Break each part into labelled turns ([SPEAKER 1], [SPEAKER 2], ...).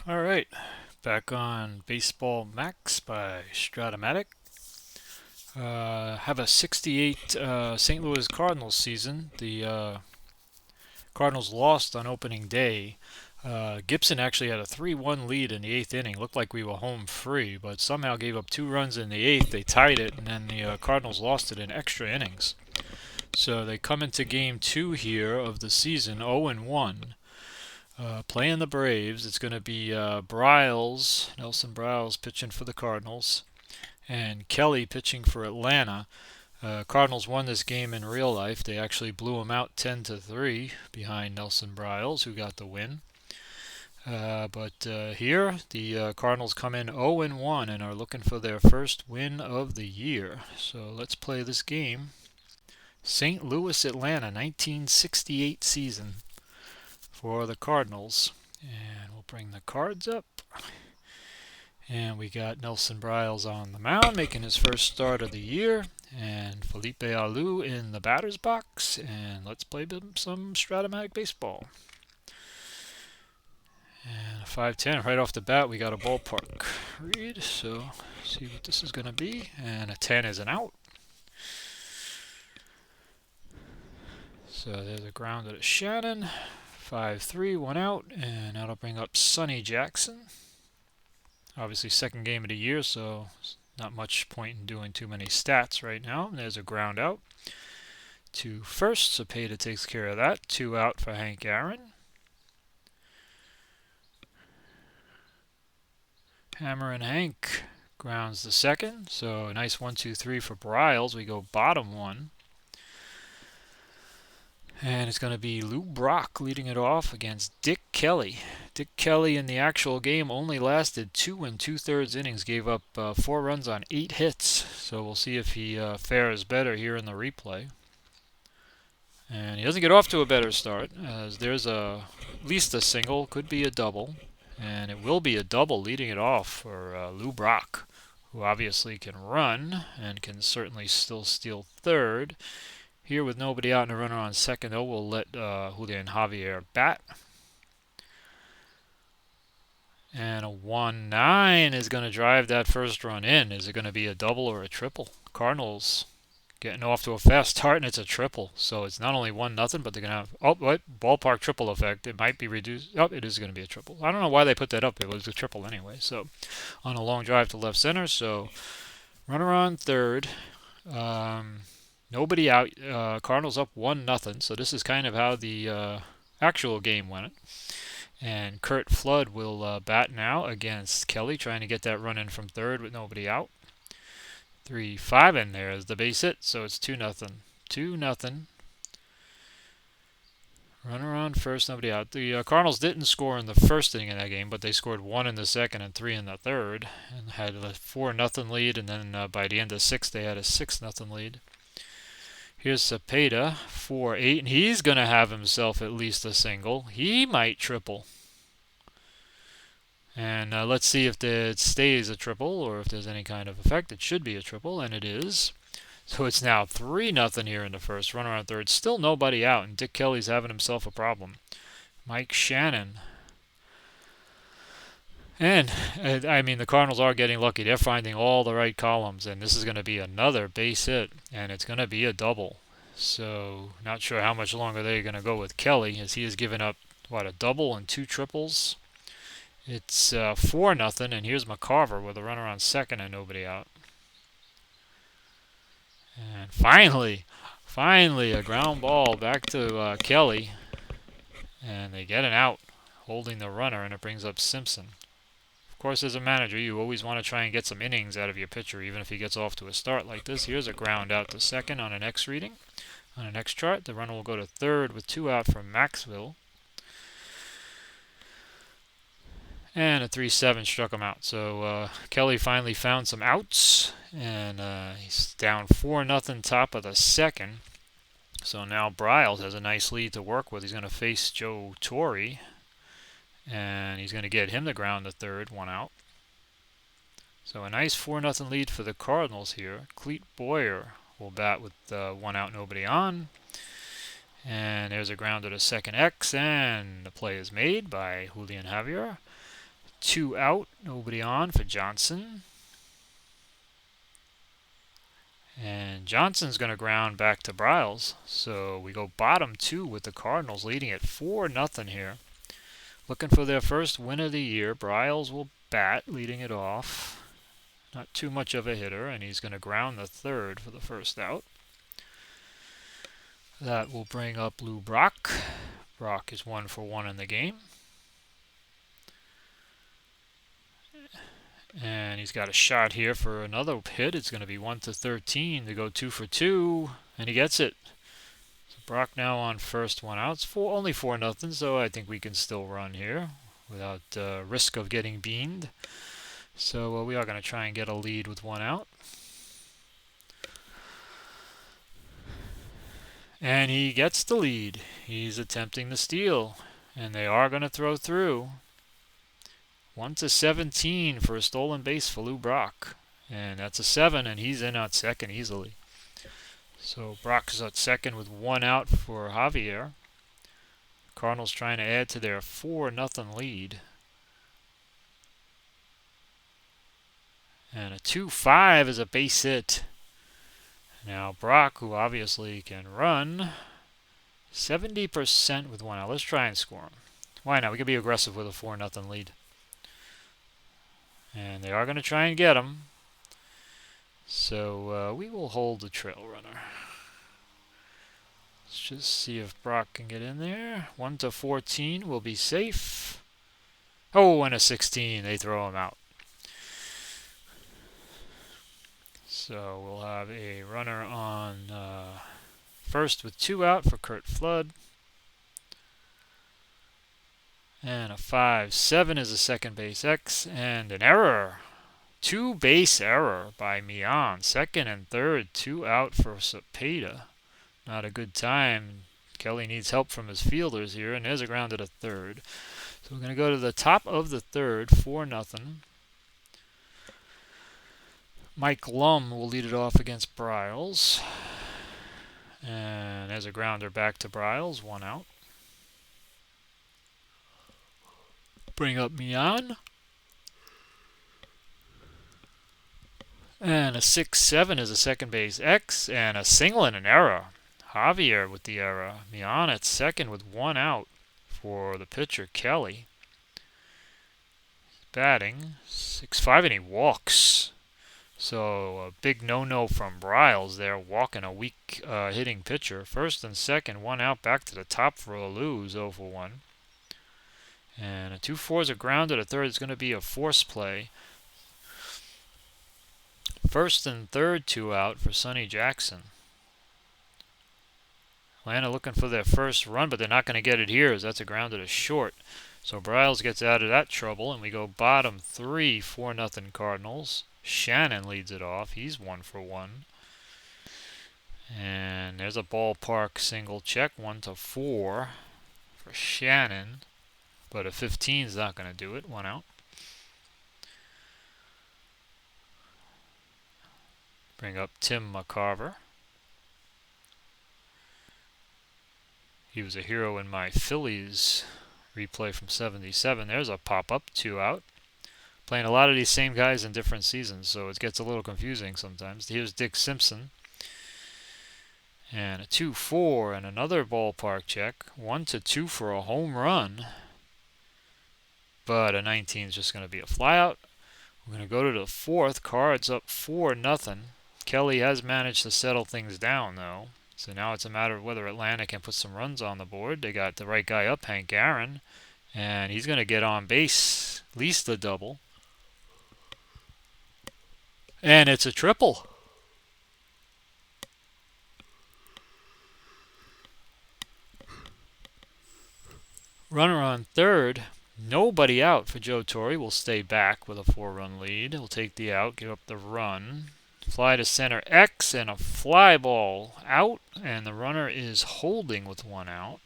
[SPEAKER 1] All right, back on Baseball Max by Strat-O-Matic. Have a 68 St. Louis Cardinals season. The Cardinals lost on opening day. Gibson actually had a 3-1 lead in the eighth inning. Looked like we were home free, but somehow gave up 2 runs in the eighth. They tied it, and then the Cardinals lost it in extra innings. So they come into game two here of the season 0-1. Playing the Braves, it's going to be Briles, Nelson Briles pitching for the Cardinals, and Kelley pitching for Atlanta. Cardinals won this game in real life. They actually blew them out 10-3 behind Nelson Briles, who got the win. But here, the Cardinals come in 0-1 and are looking for their first win of the year. So let's play this game. St. Louis, Atlanta, 1968 season for the Cardinals. And we'll bring the cards up. And we got Nelson Briles on the mound, making his first start of the year. And Felipe Alou in the batter's box. And let's play some Strat-O-Matic baseball. And a 5-10 right off the bat. We got a ballpark read. So see what this is going to be. And a 10 is an out. So there's a grounder to Shannon. 5-3, 1 out. And that'll bring up Sonny Jackson. Obviously second game of the year, so not much point in doing too many stats right now. And there's a ground out to first. Cepeda takes care of that. 2 out for Hank Aaron. Hammer and Hank grounds the second. So a nice 1-2-3 for Briles. We go bottom one. And it's going to be Lou Brock leading it off against Dick Kelley. Dick Kelley in the actual game only lasted 2 2/3 innings, gave up 4 runs on 8 hits. So we'll see if he fares better here in the replay. And he doesn't get off to a better start, as there's at least a single, could be a double. And it will be a double leading it off for Lou Brock, who obviously can run and can certainly still steal third. Here with nobody out and a runner on second, though, we'll let Julian Javier bat. And a 1-9 is going to drive that first run in. Is it going to be a double or a triple? Cardinals getting off to a fast start, and it's a triple. So it's not only 1-0, but they're going to have, ballpark triple effect. It might be reduced. Oh, it is going to be a triple. I don't know why they put that up. It was a triple anyway. So on a long drive to left center. So runner on third. Nobody out. Cardinals up 1-0. So this is kind of how the actual game went. And Curt Flood will bat now against Kelley, trying to get that run in from third with nobody out. 3-5 in there is the base hit, so it's 2-0. 2-0. Runner on first, nobody out. The Cardinals didn't score in the first inning of that game, but they scored 1 in the second and 3 in the third, and had a 4-0 lead. And then by the end of 6, they had a 6-0 lead. Here's Cepeda, 4-8, and he's going to have himself at least a single. He might triple. And let's see if it stays a triple or if there's any kind of effect. It should be a triple, and it is. So it's now 3-0 here in the first. Runner on third. Still nobody out, and Dick Kelley's having himself a problem. Mike Shannon. And, I mean, the Cardinals are getting lucky. They're finding all the right columns, and this is going to be another base hit, and it's going to be a double. So not sure how much longer they're going to go with Kelley, as he has given up, a double and 2 triples. It's 4-0, and here's McCarver with a runner on second and nobody out. And finally, a ground ball back to Kelley, and they get an out, holding the runner, and it brings up Simpson. Of course, as a manager, you always want to try and get some innings out of your pitcher, even if he gets off to a start like this. Here's a ground out to second on an X reading. On an X chart, the runner will go to third with 2 out from Maxville. And a 3-7 struck him out. So Kelley finally found some outs, and he's down 4-0 top of the second. So now Briles has a nice lead to work with. He's going to face Joe Torre, and he's going to get him to ground to third, 1 out. So a nice 4-0 lead for the Cardinals here. Clete Boyer will bat with 1 out, nobody on. And there's a grounder to second X, and the play is made by Julian Javier. 2 out, nobody on for Johnson. And Johnson's going to ground back to Briles. So we go bottom 2 with the Cardinals leading at 4-0 here. Looking for their first win of the year. Briles will bat, leading it off. Not too much of a hitter, and he's going to ground the third for the first out. That will bring up Lou Brock. Brock is 1 for 1 in the game. And he's got a shot here for another hit. It's going to be 1-13 to go 2 for 2, and he gets it. So Brock now on first, 1 out. It's only 4-0, so I think we can still run here without risk of getting beaned. So we are going to try and get a lead with 1 out. And he gets the lead. He's attempting the steal, and they are going to throw through. 1-17 for a stolen base for Lou Brock. And that's a 7, and he's in at second easily. So Brock's at second with 1 out for Javier. Cardinals trying to add to their 4-0 lead. And a 2-5 is a base hit. Now Brock, who obviously can run, 70% with 1 out. Let's try and score him. Why not? We can be aggressive with a 4-0 lead. And they are going to try and get him. So we will hold the trail runner. Let's just see if Brock can get in there. 1-14 will be safe. Oh, and a 16. They throw him out. So we'll have a runner on first with 2 out for Kurt Flood. And a 5-7 is a second base X, and an error. 2 base error by Mian. Second and third, 2 out for Cepeda. Not a good time. Kelley needs help from his fielders here, and there's a ground at a third. So we're going to go to the top of the third, 4-0. Mike Lum will lead it off against Briles. And there's a grounder back to Briles, 1 out. Bring up Mian. And a 6-7 is a second base X, and a single and an error. Javier with the error. Mian at second with 1 out for the pitcher, Kelley. Batting 6-5, and he walks. So a big no-no from Briles there, walking a weak hitting pitcher. First and second, 1 out, back to the top for a lose, 0 for 1. And a 2-4 is a ground at a third. It's going to be a force play. First and third, 2 out for Sonny Jackson. Atlanta looking for their first run, but they're not going to get it here, as that's a ground at a short. So Briles gets out of that trouble, and we go bottom 3, 4-0 Cardinals. Shannon leads it off. He's 1 for 1. And there's a ballpark single check, 1-4 for Shannon. But a 15 is not going to do it. 1 out. Bring up Tim McCarver. He was a hero in my Phillies replay from 77. There's a pop-up, 2 out. Playing a lot of these same guys in different seasons, so it gets a little confusing sometimes. Here's Dick Simpson. And a 2-4 and another ballpark check. 1-2 for a home run. But a 19 is just going to be a flyout. We're going to go to the fourth. Cards up 4-0. Kelley has managed to settle things down, though. So now it's a matter of whether Atlanta can put some runs on the board. They got the right guy up, Hank Aaron. And he's going to get on base, at least a double. And it's a triple. Runner on third. Nobody out for Joe Torre. Will stay back with a 4-run lead. He'll take the out, give up the run. Fly to center X and a fly ball out. And the runner is holding with 1 out.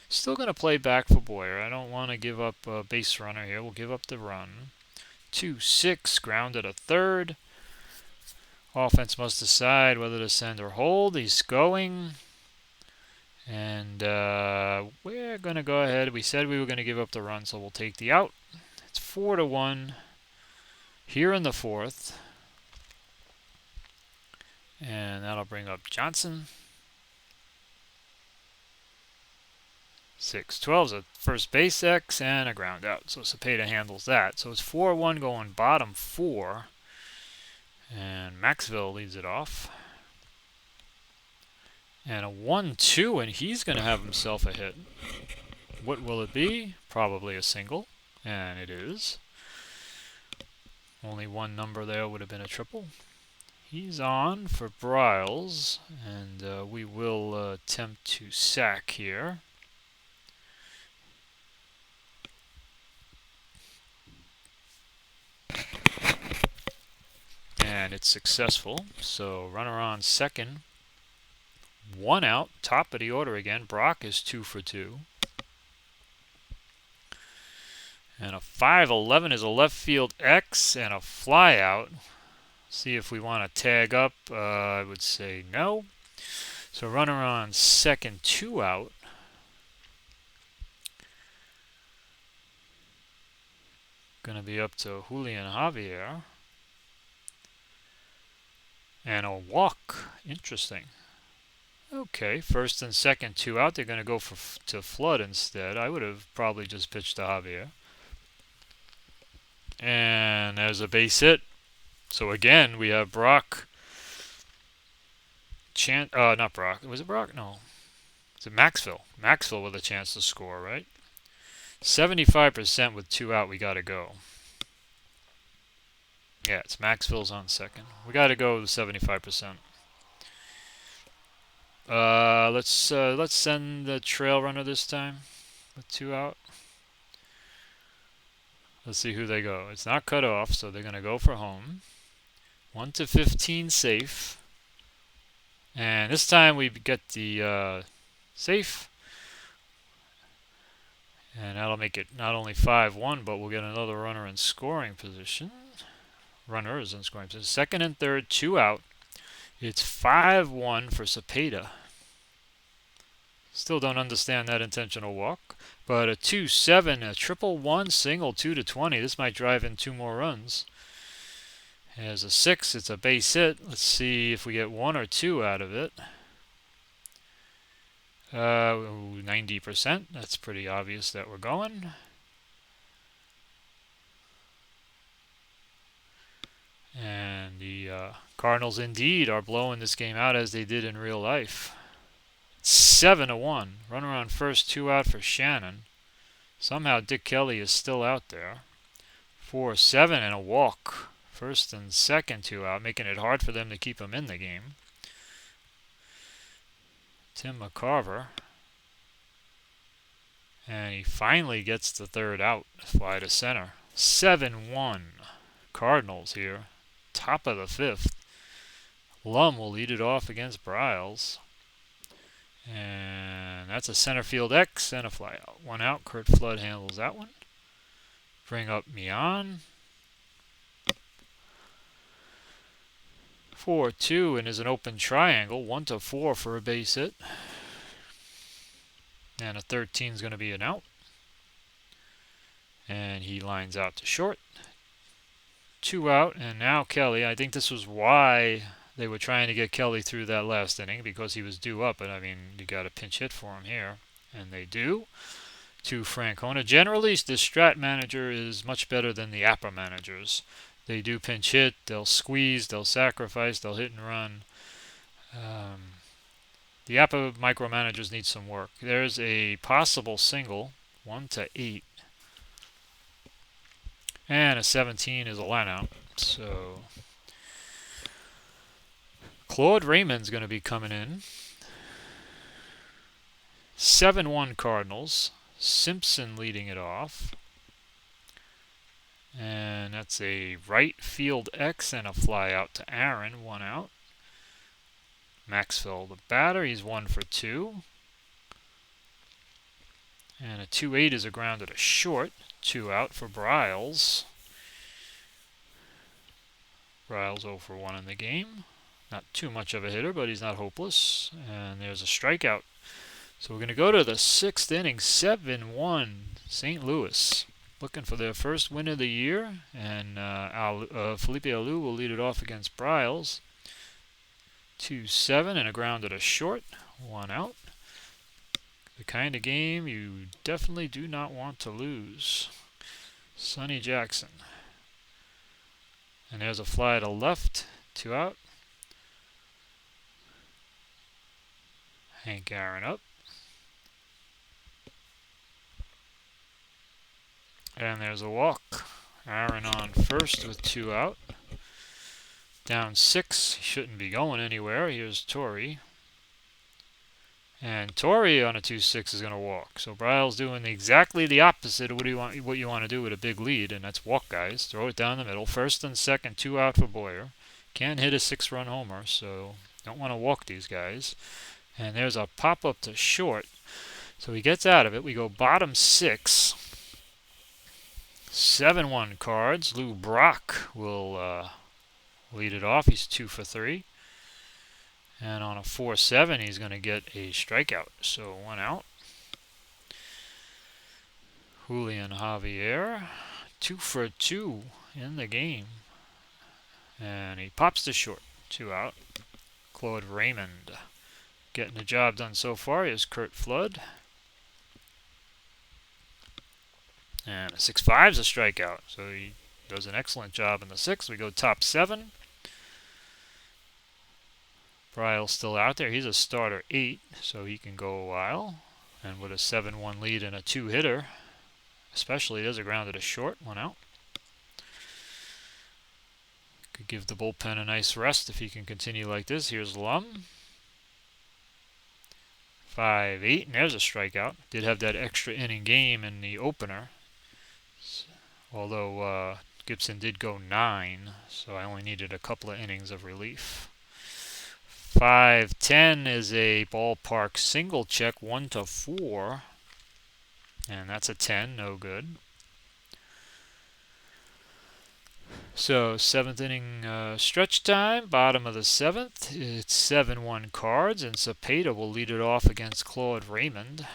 [SPEAKER 1] Still going to play back for Boyer. I don't want to give up a base runner here. We'll give up the run. 2-6, ground at a third. Offense must decide whether to send or hold. He's going. And we're going to go ahead. We said we were going to give up the run, so we'll take the out. It's 4-1 here in the fourth. And that'll bring up Johnson. 6-12 is a first base X and a ground out. So Cepeda handles that. So it's 4-1 going bottom 4. And Maxville leads it off. And a 1-2, and he's going to have himself a hit. What will it be? Probably a single. And it is. Only one number there would have been a triple. He's on for Briles, and we will attempt to sack here. And it's successful. So runner on second. 1 out. Top of the order again. Brock is 2 for 2. And a 5-11 is a left field X and a fly out. See if we want to tag up. I would say no. So runner on second, 2 out. Going to be up to Julian Javier. And a walk. Interesting. Okay, first and second, 2 out. They're going to go to Flood instead. I would have probably just pitched to Javier. And there's a base hit. So again, we have Brock. Not Brock. Was it Brock? No. Is it Maxville? Maxville with a chance to score, right? 75% with 2 out. We got to go. Yeah, it's Maxville's on second. We got to go with 75%. Let's send the trail runner this time with 2 out. Let's see who they go. It's not cut off, so they're going to go for home. 1-15 safe. And this time we get the safe. And that'll make it not only 5-1, but we'll get another runner in scoring position. Runners in scoring position. Second and third, 2 out. It's 5-1 for Cepeda. Still don't understand that intentional walk. But a 2-7, a triple 1, single 2-20. This might drive in 2 more runs. As a 6, it's a base hit. Let's see if we get 1 or 2 out of it. 90%. That's pretty obvious that we're going. And the Cardinals indeed are blowing this game out as they did in real life. 7-1. Runner on first, 2 out for Shannon. Somehow Dick Kelley is still out there. 4-7 and a walk. First and second, 2 out, making it hard for them to keep him in the game. Tim McCarver. And he finally gets the third out. Fly to center. 7-1. Cardinals here. Top of the fifth. Lum will lead it off against Briles. And that's a center field X and a fly out. 1 out. Kurt Flood handles that one. Bring up Mian. 4-2 and is an open triangle. 1-4 for a base hit. And a 13 is going to be an out. And he lines out to short. 2 out, and now Kelley. I think this was why they were trying to get Kelley through that last inning, because he was due up. And I mean, you got a pinch hit for him here. And they do. To Francona. Generally, the Strat manager is much better than the APA managers. They do pinch hit, they'll squeeze, they'll sacrifice, they'll hit and run. The APA micromanagers need some work. There's a possible single, 1-8. And a 17 is a lineout. So Claude Raymond's going to be coming in. 7-1 Cardinals. Simpson leading it off. And that's a right field X and a fly out to Aaron. 1 out. Maxville, the batter, he's 1 for 2. And a 2-8 is a ground at a short. 2 out for Briles. Briles 0 for 1 in the game. Not too much of a hitter, but he's not hopeless. And there's a strikeout. So we're going to go to the 6th inning. 7-1 St. Louis. looking for their first win of the year, and Felipe Alou will lead it off against Briles. 2-7 and a grounded a short, 1 out. The kind of game you definitely do not want to lose. Sonny Jackson. And there's a fly to left, 2 out. Hank Aaron up. And there's a walk. Aaron on first with 2 out. Down 6. He shouldn't be going anywhere. Here's Torrey. And Torrey on a 2-6 is going to walk. So Briles doing exactly the opposite of what you want to do with a big lead, and that's walk guys. Throw it down the middle. First and second, 2 out for Boyer. Can't hit a 6-run homer, so don't want to walk these guys. And there's a pop-up to short. So he gets out of it. We go bottom 6. 7-1 Cards. Lou Brock will lead it off. He's 2 for 3. And on a 4-7, he's going to get a strikeout. So 1 out. Julian Javier, 2 for 2 in the game. And he pops to short, 2 out. Claude Raymond getting the job done so far is Kurt Flood. And a 6-5 is a strikeout. So he does an excellent job in the 6th. We go top 7. Briles still out there. He's a starter 8, so he can go a while. And with a 7-1 lead and a 2-hitter, especially, there's a grounded a short, 1 out. Could give the bullpen a nice rest if he can continue like this. Here's Lum. 5-8, and there's a strikeout. Did have that extra inning game in the opener. Although Gibson did go 9, so I only needed a couple of innings of relief. 5-10 is a ballpark single check, 1-4. And that's a 10, no good. So 7th inning stretch time, bottom of the 7th. It's 7-1 Cards, and Cepeda will lead it off against Claude Raymond.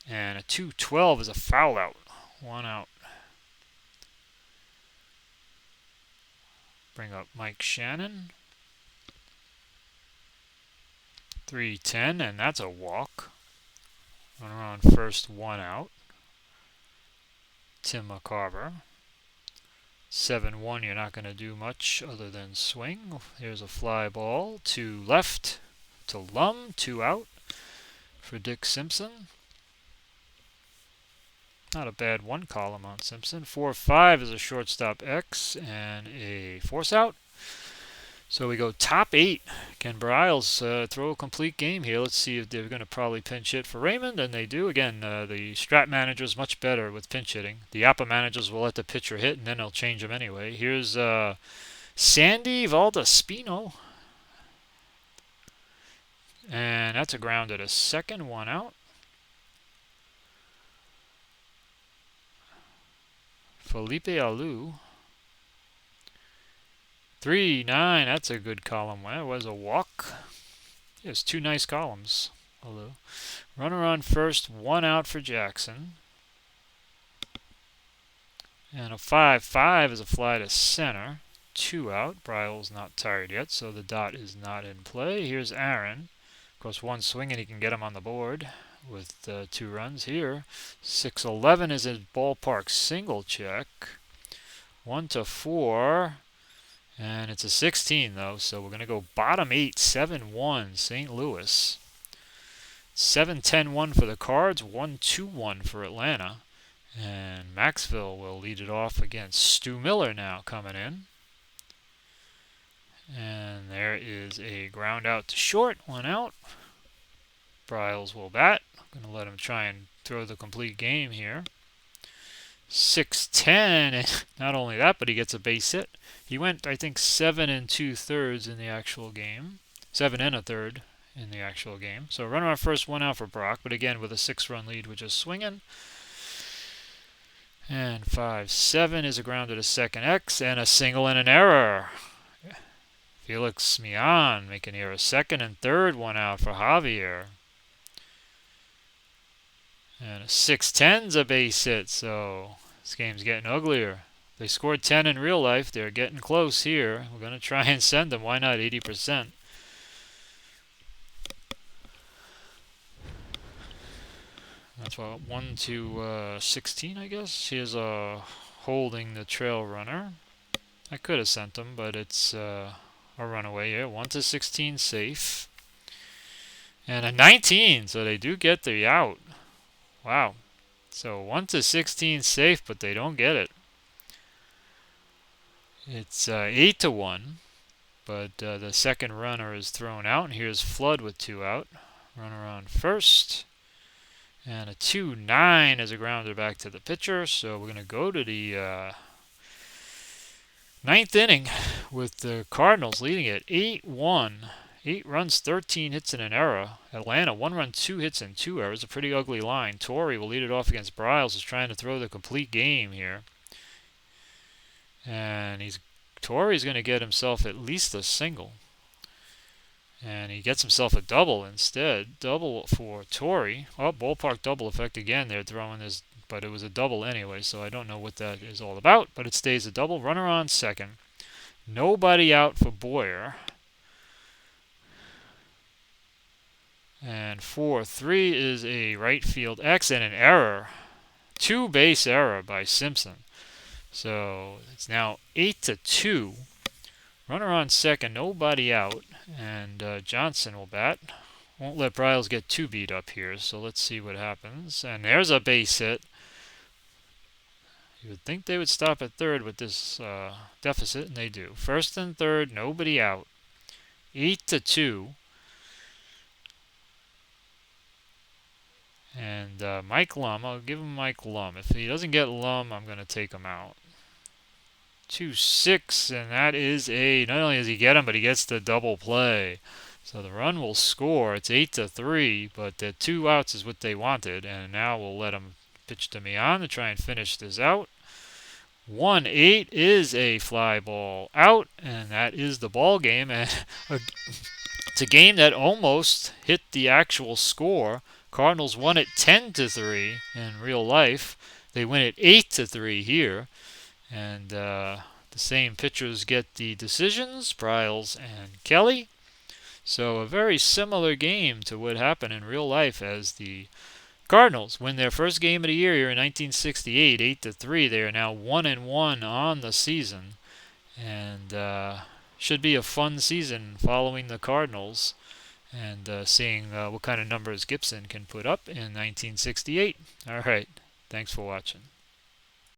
[SPEAKER 1] And a 2-12 is a foul out, 1 out. Bring up Mike Shannon. 3-10, and that's a walk. Runner on first, 1 out. Tim McCarver. 7-1, you're not going to do much other than swing. Here's a fly ball to left to Lum, 2 out for Dick Simpson. Not a bad 1 column on Simpson. 4-5 is a shortstop X and a force out. So we go top 8. Can Briles throw a complete game here? Let's see if they're going to probably pinch hit for Raymond, and they do. Again, the Strat manager is much better with pinch hitting. The Appa managers will let the pitcher hit, and then they'll change him anyway. Here's Sandy Valdaspino. And that's a grounded a second, 1 out. Felipe Alou. 3-9, that's a good column. Well, it was a walk. Yes, 2 nice columns. Hello. Runner on first, 1 out for Jackson. And a 5-5 is a fly to center. 2 out. Briles not tired yet, so the dot is not in play. Here's Aaron. Of course, 1 swing and he can get him on the board with 2 runs here. 6-11 is a ballpark single check. 1-4. And it's a 16, though, so we're going to go bottom 8, 7-1, St. Louis. 7-10-1 for the Cards, 1-2-1 for Atlanta. And Maxville will lead it off against Stu Miller now coming in. And there is a ground out to short, 1 out. Briles will bat. I'm going to let him try and throw the complete game here. 6-10, and not only that, but he gets a base hit. He went, I think, 7 2/3 in the actual game. 7 1/3 in the actual game. So runner on first, 1 out for Brock, but again with a 6-run lead, we're just swinging. And 5-7 is a grounded a second X, and a single and an error. Felix Mian making here a second and third, 1 out for Javier. And a 6-10's a base hit, so This game's getting uglier. They scored 10 in real life. They're getting close here. We're going to try and send them. Why not 80%? That's what, 1 to 16, I guess. Here's holding the trail runner. I could have sent them, but it's a runaway here. 1 to 16 safe. And a 19, so they do get the out. Wow. So 1 to 16 safe, but they don't get it. It's 8 to 1, but the second runner is thrown out, and here's Flood with 2 out. Runner on first. And a 2-9 as a grounder back to the pitcher. So we're going to go to the ninth inning with the Cardinals leading it 8-1. 8 runs, 13 hits, and an error. Atlanta, 1 run, 2 hits, and 2 errors. A pretty ugly line. Torrey will lead it off against Briles, who's trying to throw the complete game here. And Torrey's going to get himself at least a single. And he gets himself a double instead. Double for Torrey. Oh, ballpark double effect again. They're throwing this, but it was a double anyway, so I don't know what that is all about. But it stays a double. Runner on second. Nobody out for Boyer. And 4-3 is a right field X and an error. 2-base error by Simpson. So it's now 8-2. Runner on second, nobody out, and Johnson will bat. Won't let Briles get too beat up here, so let's see what happens. And there's a base hit. You would think they would stop at third with this deficit, and they do. First and third, nobody out. 8-2. And Mike Lum, I'll give him Mike Lum. If he doesn't get Lum, I'm going to take him out. 2-6, and that is not only does he get him, but he gets the double play. So the run will score. It's 8-3, but the 2 outs is what they wanted, and now we'll let him pitch to Mian to try and finish this out. 1-8 is a fly ball out, and that is the ball game. And it's a game that almost hit the actual score. Cardinals won it 10-3 in real life. They win it 8-3 here. And the same pitchers get the decisions, Briles and Kelley. So a very similar game to what happened in real life as the Cardinals win their first game of the year here in 1968, 8-3. They are now 1-1 on the season. And should be a fun season following the Cardinals and seeing what kind of numbers Gibson can put up in 1968. All right. Thanks for watching.